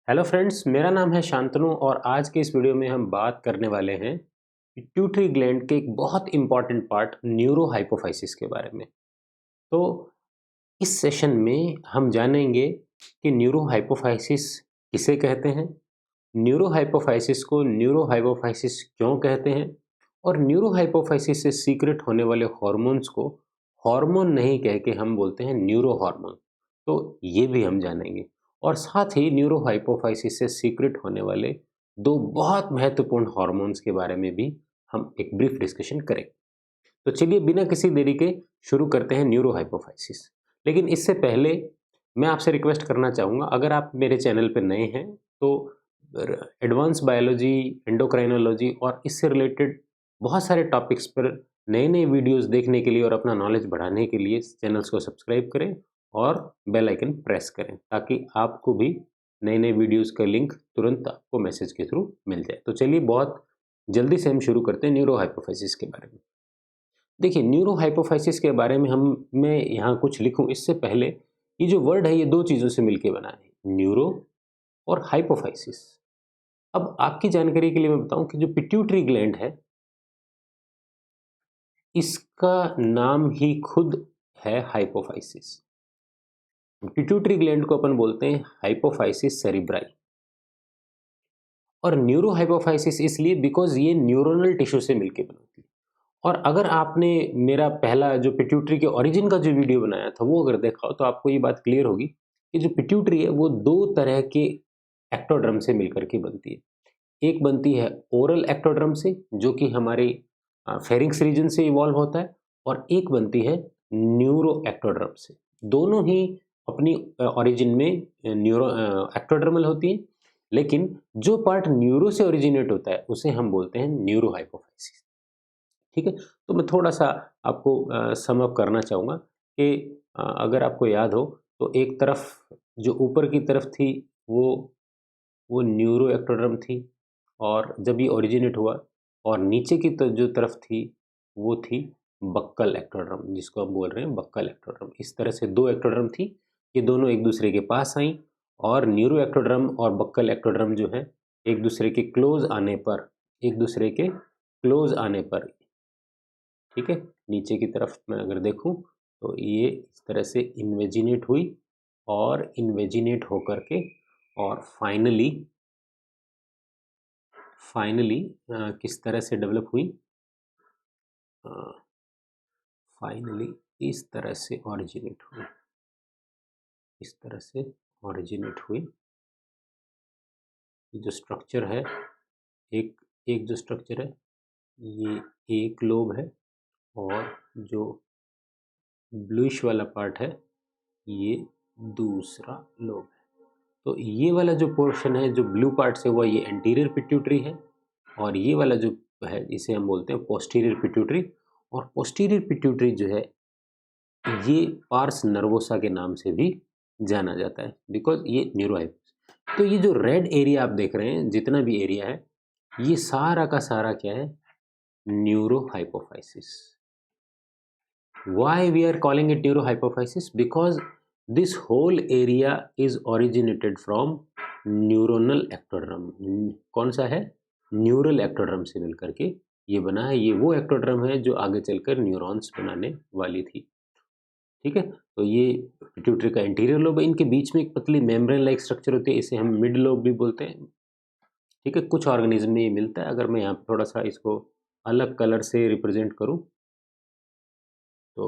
Hello friends, मेरा नाम है शांतनु और आज के इस वीडियो में हम बात करने वाले हैं पिट्यूटरी ग्लैंड के एक बहुत इंपॉर्टेंट पार्ट न्यूरो हाइपोफाइसिस के बारे में। तो इस सेशन में हम जानेंगे कि न्यूरो हाइपोफाइसिस किसे कहते हैं, न्यूरो हाइपोफाइसिस को न्यूरो हाइपोफाइसिस क्यों कहते हैं और न्यूरो हाइपोफाइसिस से सीक्रेट होने वाले हॉर्मोन्स को हॉर्मोन नहीं कह के हम बोलते हैं न्यूरो हार्मोन। तो ये भी हम जानेंगे और साथ ही न्यूरो हाइपोफाइसिस से सीक्रेट होने वाले दो बहुत महत्वपूर्ण हार्मोन्स के बारे में भी हम एक ब्रीफ डिस्कशन करेंगे। तो चलिए बिना किसी देरी के शुरू करते हैं न्यूरो हाइपोफाइसिस। लेकिन इससे पहले मैं आपसे रिक्वेस्ट करना चाहूँगा, अगर आप मेरे चैनल पर नए हैं तो एडवांस बायोलॉजी, एंडोक्राइनोलॉजी और इससे रिलेटेड बहुत सारे टॉपिक्स पर नए नए वीडियोस देखने के लिए और अपना नॉलेज बढ़ाने के लिए चैनल्स को सब्सक्राइब करें और बेल आइकन प्रेस करें ताकि आपको भी नए नए वीडियोस का लिंक तुरंत आपको मैसेज के थ्रू मिल जाए। तो चलिए बहुत जल्दी से हम शुरू करते हैं न्यूरो हाइपोफाइसिस के बारे में। देखिए, न्यूरो हाइपोफाइसिस के बारे में मैं यहाँ कुछ लिखूँ इससे पहले ये जो वर्ड है ये दो चीज़ों से मिलकर बना है, न्यूरो और हाइपोफाइसिस। अब आपकी जानकारी के लिए मैं बताऊं कि जो पिट्यूटरी ग्लैंड है इसका नाम ही खुद है हाइपोफाइसिस। पिट्यूटरी ग्लैंड को अपन बोलते हैं हाइपोफाइसिस सेरिब्राई और न्यूरो हाइपोफाइसिस इसलिए बिकॉज ये न्यूरोनल टिश्यू से मिलकर बनती है। और अगर आपने मेरा पहला जो पिट्यूटरी के ओरिजिन का जो वीडियो बनाया था वो अगर देखा हो तो आपको ये बात क्लियर होगी कि जो पिट्यूटरी है वो दो तरह के एक्टोड्रम से मिलकर के बनती है। एक बनती है ओरल एक्टोड्रम से जो कि हमारे फेरिंक्स रीजन से इवॉल्व होता है और एक बनती है न्यूरो एक्टोड्रम से। दोनों ही अपनी ओरिजिन में न्यूरो एक्टोड्रमल होती है, लेकिन जो पार्ट न्यूरो से ओरिजिनेट होता है उसे हम बोलते हैं न्यूरो हाइपोफाइसिस। ठीक है, तो मैं थोड़ा सा आपको सम अप करना चाहूँगा कि अगर आपको याद हो तो एक तरफ जो ऊपर की तरफ थी वो न्यूरो एक्टोड्रम थी और जब ये ओरिजिनेट हुआ, और नीचे की जो तरफ थी वो थी बक्कल एक्टोड्रम, जिसको हम बोल रहे हैं बक्कल एक्टोड्रम। इस तरह से दो एक्टोड्रम थी, ये दोनों एक दूसरे के पास आई और न्यूरो एक्टोड्रम और बक्कल एक्टोड्रम जो है एक दूसरे के क्लोज आने पर, ठीक है, नीचे की तरफ मैं अगर देखूं तो ये इस तरह से इन्वेजिनेट हुई और इन्वेजिनेट होकर के और फाइनली किस तरह से डेवलप हुई, फाइनली इस तरह से ओरिजिनेट हुई। ये जो स्ट्रक्चर है, एक एक जो स्ट्रक्चर है ये एक लोब है और जो ब्लूइश वाला पार्ट है ये दूसरा लोब है। तो ये वाला जो पोर्शन है जो ब्लू पार्ट से हुआ ये एंटीरियर पिट्यूटरी है और ये वाला जो है इसे हम बोलते हैं पोस्टीरियर पिट्यूटरी। और पोस्टीरियर पिट्यूटरी जो है ये पार्स नर्वोसा के नाम से भी जाना जाता है बिकॉज ये न्यूरोहाइपोफाइसिस। तो ये जो रेड एरिया आप देख रहे हैं, जितना भी एरिया है ये सारा का सारा क्या है, neurohypophysis. Why we are calling it neurohypophysis? Because this whole area is originated from neuronal ectoderm। कौन सा है, न्यूरल एक्टोड्रम से मिलकर के ये बना है। ये वो एक्टोड्रम है जो आगे चलकर न्यूरॉन्स बनाने वाली थी। ठीक है, तो ये पिट्यूटरी का इंटीरियर लोब है, इनके बीच में एक पतली मेम्ब्रेन लाइक स्ट्रक्चर होती है, इसे हम मिड लोब भी बोलते हैं। ठीक है, कुछ ऑर्गेनिज्म में ये मिलता है। अगर मैं यहाँ थोड़ा सा इसको अलग कलर से रिप्रेजेंट करूँ तो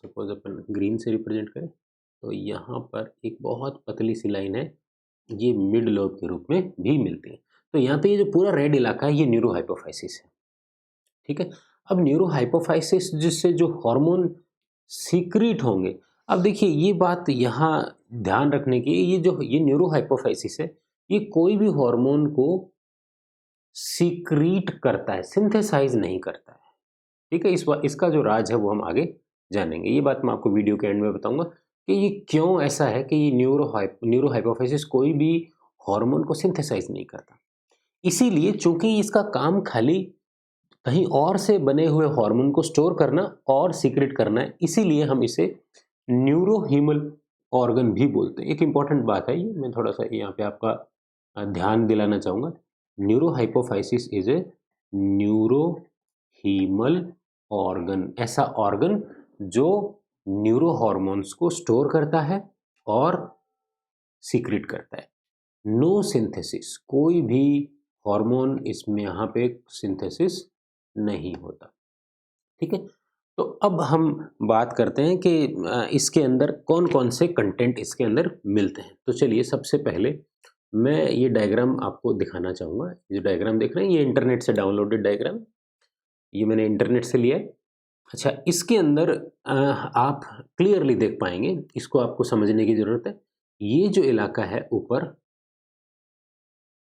सपोज अपन ग्रीन से रिप्रेजेंट करें तो यहाँ पर एक बहुत पतली सी लाइन है, ये मिड लोब के रूप में भी मिलती है। तो यहाँ पे ये जो पूरा रेड इलाका है ये न्यूरो हाइपोफाइसिस है। ठीक है, अब न्यूरो हाइपोफाइसिस जिससे जो हार्मोन सीक्रेट होंगे, अब देखिए ये बात यहाँ ध्यान रखने की, ये न्यूरो हाइपोफाइसिस है, ये कोई भी हार्मोन को सीक्रेट करता है, सिंथेसाइज नहीं करता है। ठीक है, इसका जो राज है वो हम आगे जानेंगे। ये बात मैं आपको वीडियो के एंड में बताऊंगा कि ये क्यों ऐसा है कि ये न्यूरो हाइपोफाइसिस कोई भी हार्मोन को सिंथेसाइज नहीं करता। इसीलिए चूंकि इसका काम खाली कहीं और से बने हुए हार्मोन को स्टोर करना और सीक्रेट करना है, इसीलिए हम इसे न्यूरोहीमल ऑर्गन भी बोलते हैं। एक इंपॉर्टेंट बात है ये, मैं थोड़ा सा यहाँ पे आपका ध्यान दिलाना चाहूँगा, न्यूरोहाइपोफाइसिस इज ए न्यूरोहीमल ऑर्गन, ऐसा ऑर्गन जो न्यूरो हॉर्मोन्स को स्टोर करता है और सीक्रेट करता है। नो सिंथेसिस, कोई भी हार्मोन इसमें यहाँ पे सिंथेसिस नहीं होता। ठीक है, तो अब हम बात करते हैं कि इसके अंदर कौन कौन से कंटेंट इसके अंदर मिलते हैं। तो चलिए सबसे पहले मैं ये डायग्राम आपको दिखाना चाहूँगा। ये डायग्राम देख रहे हैं, ये इंटरनेट से डाउनलोडेड डायग्राम, ये मैंने इंटरनेट से लिया है। अच्छा, इसके अंदर आप क्लियरली देख पाएंगे, इसको आपको समझने की ज़रूरत है। ये जो इलाका है ऊपर,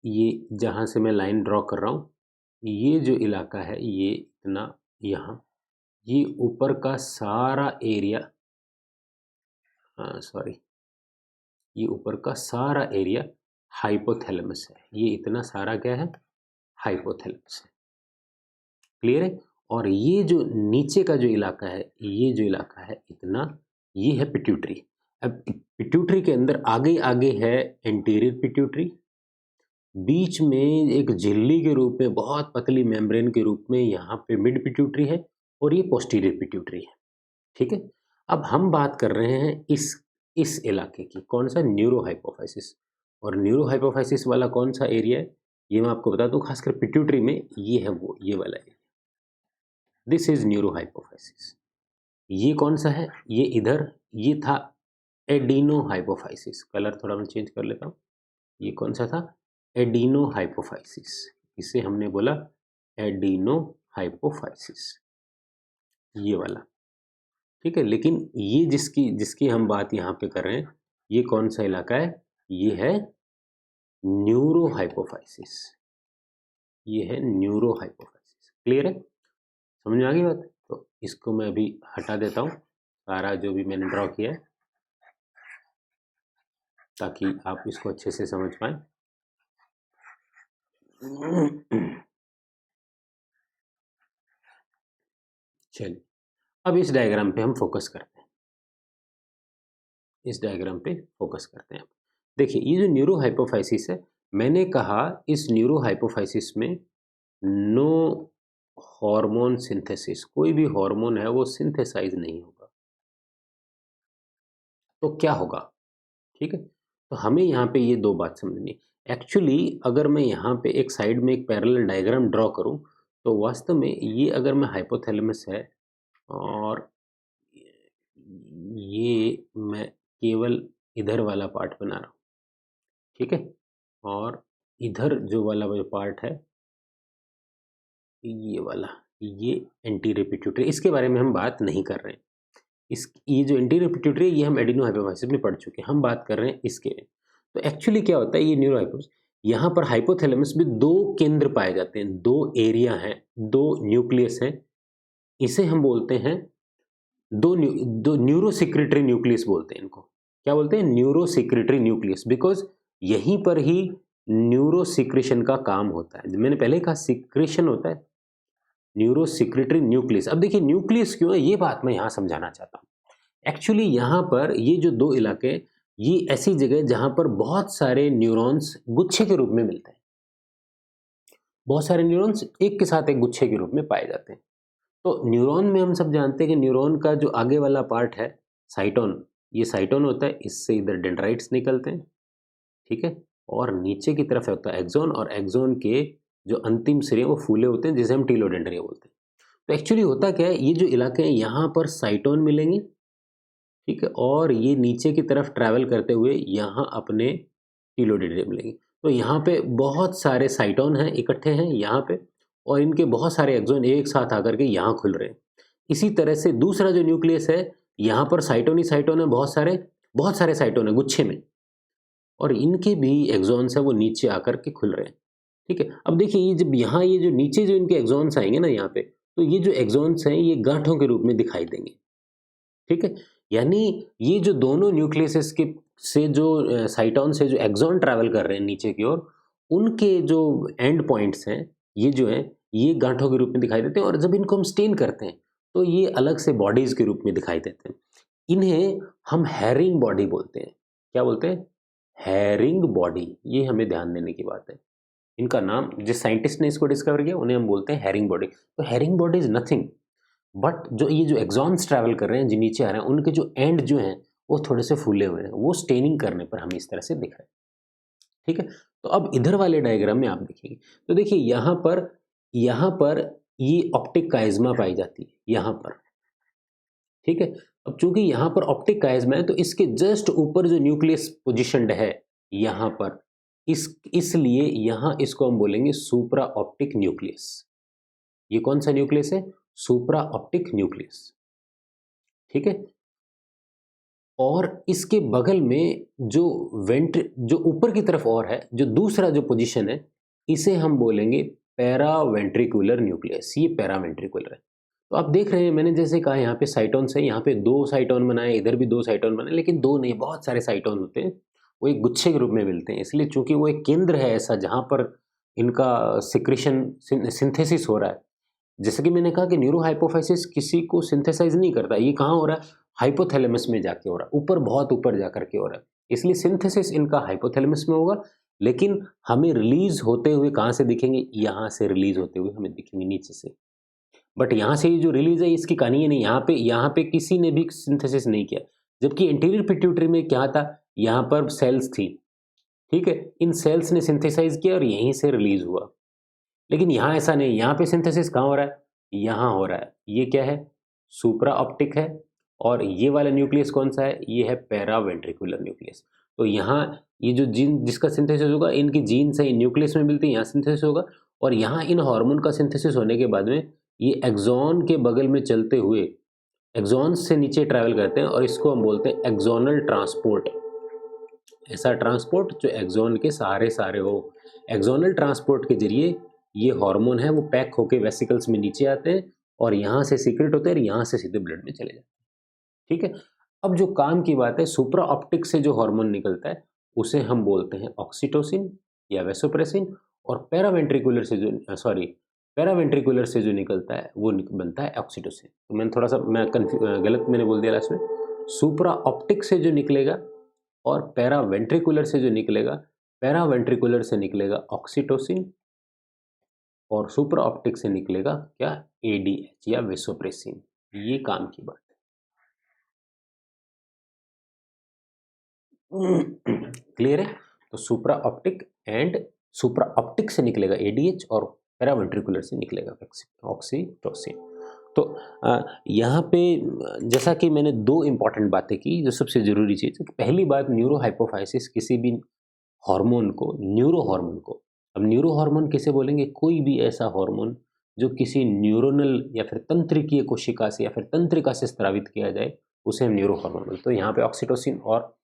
ये जहाँ से मैं लाइन ड्रॉ कर रहा हूँ, ये जो इलाका है ये इतना यहाँ, ये ऊपर का सारा एरिया, सॉरी, ये ऊपर का सारा एरिया हाइपोथैलेमस है। ये इतना सारा क्या है, हाइपोथैलेमस है। क्लियर है। और ये जो नीचे का जो इलाका है, ये जो इलाका है इतना, ये है पिट्यूटरी। अब पिट्यूटरी के अंदर आगे आगे है एंटीरियर पिट्यूटरी, बीच में एक झिल्ली के रूप में बहुत पतली मेम्ब्रेन के रूप में यहाँ पे मिड पिट्यूटरी है, और ये पोस्टीरियर पिट्यूटरी है। ठीक है, अब हम बात कर रहे हैं इस इलाके की, कौन सा, न्यूरोहाइपोफाइसिस। और न्यूरोहाइपोफाइसिस वाला कौन सा एरिया है, ये मैं आपको बता दूं, खासकर पिट्यूटरी में ये है, वो ये वाला एरिया, दिस इज न्यूरोहाइपोफाइसिस। ये कौन सा है, ये इधर, ये था एडिनोहाइपोफाइसिस। कलर थोड़ा मैं चेंज कर लेता हूँ। ये कौन सा था, एडिनोहाइपोफाइसिस, इसे हमने बोला एडिनोहाइपोफाइसिस, ये वाला। ठीक है, लेकिन ये जिसकी हम बात यहाँ पे कर रहे हैं, ये कौन सा इलाका है, ये है न्यूरोहाइपोफाइसिस, ये है न्यूरोहाइपोफाइसिस। क्लियर है, समझ में आ गई बात। तो इसको मैं अभी हटा देता हूँ, सारा जो भी मैंने ड्रॉ किया है, ताकि आप इसको अच्छे से समझ पाए। चलिए, अब इस डायग्राम पे हम फोकस करते हैं, इस डायग्राम पे फोकस करते हैं। देखिए, ये जो न्यूरोहाइपोफाइसिस है, मैंने कहा इस न्यूरोहाइपोफाइसिस में नो हार्मोन सिंथेसिस, कोई भी हार्मोन है वो सिंथेसाइज नहीं होगा। तो क्या होगा, ठीक है, तो हमें यहाँ पे ये दो बात समझनी। एक्चुअली अगर मैं यहाँ पे एक साइड में एक पैरेलल डायग्राम ड्रॉ करूँ, तो वास्तव में ये अगर मैं हाइपोथैलेमस है और ये मैं केवल इधर वाला पार्ट बना रहा हूँ, ठीक है, और इधर जो वाला जो पार्ट है, ये वाला, ये एंटीरियर पिट्यूटरी, इसके बारे में हम बात नहीं कर रहे हैं। ये जो एंटीरियर पिट्यूटरी, ये हम एडिनोहाइपोफाइसिस में पढ़ चुके हैं, हम बात कर रहे हैं इसके। तो एक्चुअली क्या होता है, ये न्यूरोहाइपोफाइसिस, यहाँ पर हाइपोथैलेमस में दो केंद्र पाए जाते हैं, दो एरिया हैं, दो न्यूक्लियस हैं, इसे हम बोलते हैं दो न्यूरो सिक्रेटरी न्यूक्लियस बोलते हैं इनको। क्या बोलते हैं, न्यूरो सिक्रेटरी न्यूक्लियस, बिकॉज यहीं पर ही न्यूरो सिक्रेशन का काम होता है। मैंने पहले कहा सिक्रेशन होता है, न्यूरो सिक्रेटरी न्यूक्लियस। अब देखिए न्यूक्लियस क्यों है, ये बात मैं यहाँ समझाना चाहता हूँ। एक्चुअली यहाँ पर ये जो दो इलाके, ये ऐसी जगह जहाँ पर बहुत सारे न्यूरॉन्स गुच्छे के रूप में मिलते हैं, बहुत सारे न्यूरॉन्स एक के साथ एक गुच्छे के रूप में पाए जाते हैं। तो न्यूरॉन में हम सब जानते हैं कि न्यूरॉन का जो आगे वाला पार्ट है साइटोन, ये साइटोन होता है, इससे इधर डेंड्राइट्स निकलते हैं, ठीक है, और नीचे की तरफ होता है एक्सोन, और एक्सोन के जो अंतिम सिरे वो फूले होते हैं, जिसे हम टीलोडेंड्रिया बोलते हैं। तो एक्चुअली होता क्या है, ये जो इलाके हैं यहाँ पर साइटोन मिलेंगे, ठीक है, और ये नीचे की तरफ ट्रैवल करते हुए यहाँ अपने टीलोडेंड्रिया मिलेंगे। तो यहाँ पे बहुत सारे साइटोन हैं, इकट्ठे हैं यहाँ पे, और इनके बहुत सारे एक्सोन एक साथ आकर के यहाँ खुल रहे हैं। इसी तरह से दूसरा जो न्यूक्लियस है, यहाँ पर साइटोन ही साइटोन है, बहुत सारे साइटोन है गुच्छे में, और इनके भी एक्सोन्स है वो नीचे आकर के खुल रहे हैं, ठीक है। अब देखिए ये जब यहाँ ये जो नीचे जो इनके एक्सोन्स आएंगे ना यहाँ पे, तो ये जो एक्सोन्स हैं ये गांठों के रूप में दिखाई देंगे, ठीक है। यानी ये जो दोनों न्यूक्लियस के से जो साइटोन से जो एक्सोन ट्रैवल कर रहे हैं नीचे की ओर, उनके जो एंड पॉइंट्स हैं, ये जो है ये गांठों के रूप में दिखाई देते हैं, और जब इनको हम स्टेन करते हैं तो ये अलग से बॉडीज के रूप में दिखाई देते हैं। इन्हें हम हैरिंग बॉडी बोलते हैं। क्या बोलते हैं, हैरिंग बॉडी, ये हमें ध्यान देने की बात है। इनका नाम, जिस साइंटिस्ट ने इसको डिस्कवर किया उन्हें हम बोलते हैं हैरिंग बॉडी। तो herring body is nothing but जो ये जो एक्सॉन्स ट्रैवल कर रहे हैं, जो नीचे आ रहे हैं, उनके जो एंड जो हैं वो थोड़े से फूले हुए हैं, वो स्टेनिंग करने पर हमें इस तरह से दिख रहा है। ठीक है, तो अब इधर वाले डायग्राम में आप देखेंगे तो देखिए यहाँ पर ये ऑप्टिक काइज़्मा पाई जाती है यहाँ पर। ठीक है, अब चूंकि यहाँ पर ऑप्टिक काइज़्मा है तो इसके जस्ट ऊपर जो न्यूक्लियस पोजिशन्ड है यहाँ पर, इसलिए यहाँ इसको हम बोलेंगे सुप्रा ऑप्टिक न्यूक्लियस। ये कौन सा न्यूक्लियस है? सुप्रा ऑप्टिक न्यूक्लियस। ठीक है, और इसके बगल में जो ऊपर की तरफ और है, जो दूसरा जो पोजीशन है, इसे हम बोलेंगे पैरावेंट्रिकुलर न्यूक्लियस। ये पैरावेंट्रिकुलर है। तो आप देख रहे हैं, मैंने जैसे कहा यहाँ पे साइटोन्स है, यहाँ पे 2 साइटोन बनाए, इधर भी 2 साइटोन बनाए, लेकिन 2 नहीं, बहुत सारे साइटोन होते हैं, वो एक गुच्छे के रूप में मिलते हैं। इसलिए चूंकि वो एक केंद्र है ऐसा जहाँ पर इनका सिक्रेशन सिंथेसिस हो रहा है। जैसे कि मैंने कहा कि न्यूरो हाइपोफाइसिस किसी को सिंथेसाइज नहीं करता, ये कहाँ हो रहा है? हाइपोथैलेमस में जाके हो रहा है, ऊपर, बहुत ऊपर जा करके हो रहा है। इसलिए सिंथेसिस इनका हाइपोथैलेमस में होगा, लेकिन हमें रिलीज होते हुए कहाँ से दिखेंगे? यहाँ से रिलीज होते हुए हमें दिखेंगे, नीचे से। बट यहाँ से ये जो रिलीज है इसकी कहानी है नहीं, यहाँ पे किसी ने भी सिंथेसिस नहीं किया। जबकि एंटीरियर पिट्यूटरी में क्या था? यहाँ पर सेल्स थी। ठीक है, इन सेल्स ने सिंथेसाइज किया और यहीं से रिलीज हुआ। लेकिन यहाँ ऐसा नहीं, यहाँ पे सिंथेसिस कहाँ हो रहा है? यहाँ हो रहा है। ये क्या है? सुप्रा ऑप्टिक है। और ये वाला न्यूक्लियस कौन सा है? ये है पैरावेंट्रिकुलर न्यूक्लियस। तो यहाँ ये जो जीन जिसका सिंथेसिस होगा, इनकी जीन से न्यूक्लियस में मिलती है, यहाँ सिंथेसिस होगा। और यहाँ इन हार्मोन का सिंथेसिस होने के बाद में ये एक्सॉन के बगल में चलते हुए एक्सॉन से नीचे ट्रैवल करते हैं, और इसको हम बोलते हैं एक्सोनल ट्रांसपोर्ट। ऐसा ट्रांसपोर्ट जो एक्सॉन के सहारे हो। एक्सोनल ट्रांसपोर्ट के जरिए ये हार्मोन है वो पैक होके वेसिकल्स में नीचे आते हैं और यहाँ से सीक्रेट होते हैं और यहाँ से सीधे ब्लड में चले जाते हैं। ठीक है, अब जो काम की बात है, सुप्रा ऑप्टिक से जो हार्मोन निकलता है उसे हम बोलते हैं ऑक्सीटोसिन या वेसोप्रेसिन, और पैरावेंट्रिकुलर से जो निकलता है वो बनता है ऑक्सीटोसिन। तो मैंने थोड़ा सा गलत मैंने बोल दिया लास्ट में। सुप्रा ऑप्टिक से जो निकलेगा और पैरावेंट्रिकुलर से जो निकलेगा, पैरावेंट्रिकुलर से निकलेगा ऑक्सीटोसिन और सुप्रा ऑप्टिक से निकलेगा क्या? एडीएच या वेसोप्रेसिन। ये काम की बात है। क्लियर है? तो सुप्रा ऑप्टिक से निकलेगा एडीएच और पैरावेंट्रिकुलर से निकलेगा ऑक्सीटोसिन। तो यहाँ पे जैसा कि मैंने 2 इंपॉर्टेंट बातें की, जो सबसे जरूरी चीज़ है। पहली बात, न्यूरो हाइपोफाइसिस किसी भी हार्मोन को, न्यूरो हार्मोन को, अब न्यूरो हार्मोन किसे बोलेंगे? कोई भी ऐसा हार्मोन जो किसी न्यूरोनल या फिर तंत्रिकीय कोशिका से या फिर तंत्रिका से स्रावित किया जाए, उसे हम न्यूरो हार्मोन बोलते हैं। तो यहाँ पे ऑक्सीटोसिन और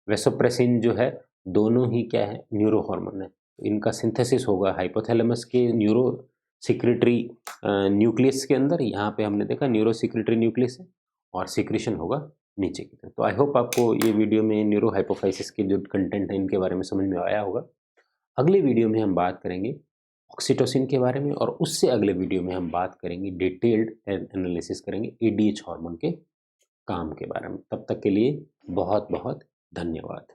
वेसोप्रेसिन जो है, दोनों ही क्या है? न्यूरो हार्मोन है। इनका सिंथेसिस होगा हाइपोथैलेमस के न्यूरो सिक्रेटरी न्यूक्लियस के अंदर। यहाँ पे हमने देखा न्यूरो सिक्रेटरी न्यूक्लियस है, और सिक्रेशन होगा नीचे की तरफ। तो आई होप आपको ये वीडियो में न्यूरो हाइपोफाइसिस के जो कंटेंट है इनके बारे में समझ में आया होगा। अगले वीडियो में हम बात करेंगे ऑक्सीटोसिन के बारे में, और उससे अगले वीडियो में हम बात करेंगे, डिटेल्ड एनालिसिस करेंगे एडीएच हार्मोन के काम के बारे में। तब तक के लिए बहुत बहुत धन्यवाद।